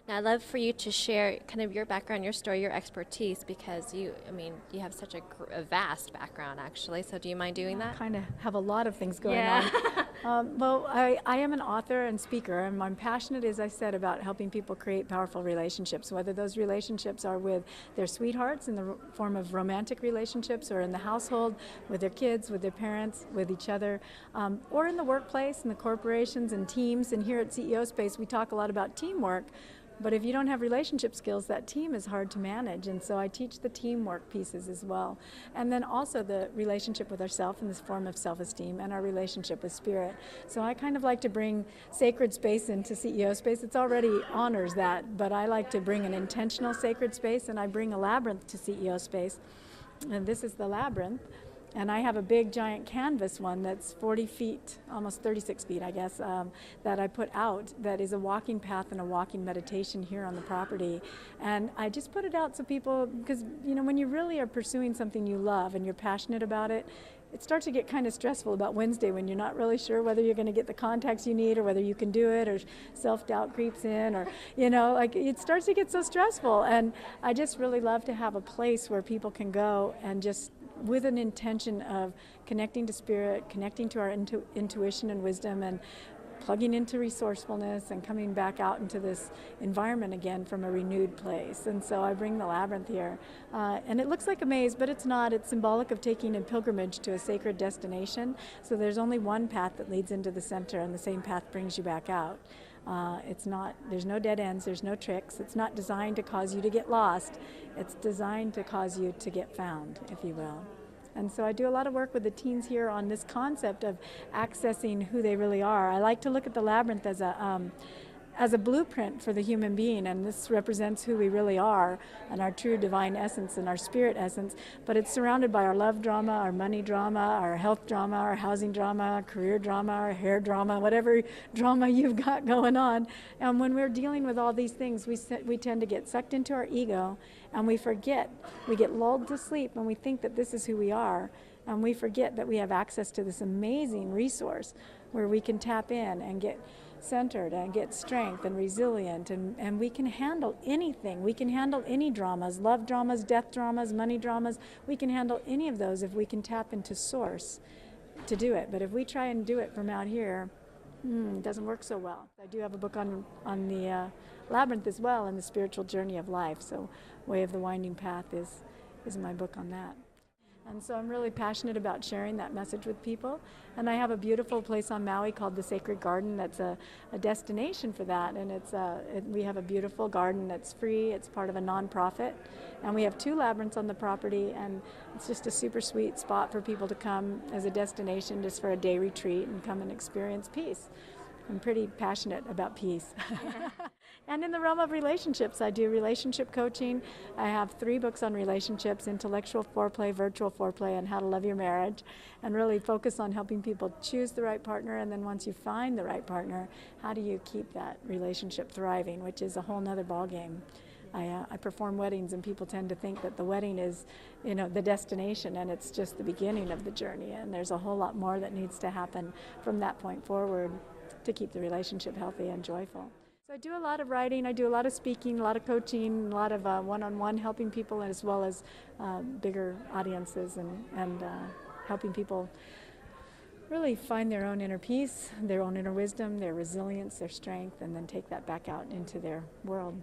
Now, I'd love for you to share kind of your background, your story, your expertise, because you have such a vast background, actually. So, do you mind doing that? Kind of have a lot of things going Yeah. on. Well, I am an author and speaker, and I'm passionate, as I said, about helping people create powerful relationships, whether those relationships are with their sweethearts in the form of romantic relationships, or in the household with their kids, with their parents, with each other, or in the workplace, in the corporations and teams. And here at CEO Space, we talk a lot about teamwork. But if you don't have relationship skills, that team is hard to manage. And so I teach the teamwork pieces as well. And then also the relationship with ourself in this form of self-esteem, and our relationship with spirit. So I kind of like to bring sacred space into CEO Space. It's already honors that, but I like to bring an intentional sacred space, and I bring a labyrinth to CEO Space. And this is the labyrinth. And I have a big giant canvas one that's 40 feet, almost 36 feet, I guess, that I put out, that is a walking path and a walking meditation here on the property. And I just put it out so people, because when you really are pursuing something you love and you're passionate about it, it starts to get kind of stressful about Wednesday when you're not really sure whether you're going to get the contacts you need, or whether you can do it, or self-doubt creeps in, or like it starts to get so stressful. And I just really love to have a place where people can go and just, with an intention of connecting to spirit, connecting to our intuition and wisdom, and plugging into resourcefulness, and coming back out into this environment again from a renewed place. And so I bring the labyrinth here. And it looks like a maze, but it's not. It's symbolic of taking a pilgrimage to a sacred destination. So there's only one path that leads into the center, and the same path brings you back out. There's no dead ends, there's no tricks. It's not designed to cause you to get lost. It's designed to cause you to get found, if you will. And so I do a lot of work with the teens here on this concept of accessing who they really are. I like to look at the labyrinth as a blueprint for the human being, and this represents who we really are, and our true divine essence and our spirit essence. But it's surrounded by our love drama, our money drama, our health drama, our housing drama, our career drama, our hair drama, whatever drama you've got going on. And when we're dealing with all these things, we tend to get sucked into our ego, and we forget. We get lulled to sleep, and we think that this is who we are. And we forget that we have access to this amazing resource where we can tap in and get centered and get strength and resilient, and we can handle anything. We can handle any dramas, love dramas, death dramas, money dramas. We can handle any of those if we can tap into source to do it. But if we try and do it from out here, it doesn't work so well. I do have a book on the labyrinth as well, and the spiritual journey of life. So Way of the Winding Path is my book on that. And so I'm really passionate about sharing that message with people. And I have a beautiful place on Maui called the Sacred Garden that's a destination for that. And we have a beautiful garden that's free. It's part of a nonprofit. And we have 2 labyrinths on the property, and it's just a super sweet spot for people to come as a destination just for a day retreat and come and experience peace. I'm pretty passionate about peace. And in the realm of relationships, I do relationship coaching. I have 3 books on relationships: Intellectual Foreplay, Virtual Foreplay, and How to Love Your Marriage, and really focus on helping people choose the right partner. And then once you find the right partner, how do you keep that relationship thriving, which is a whole nother ballgame. I perform weddings, and people tend to think that the wedding is, the destination, and it's just the beginning of the journey. And there's a whole lot more that needs to happen from that point forward to keep the relationship healthy and joyful. So I do a lot of writing, I do a lot of speaking, a lot of coaching, a lot of one-on-one helping people, as well as bigger audiences, and helping people really find their own inner peace, their own inner wisdom, their resilience, their strength, and then take that back out into their world.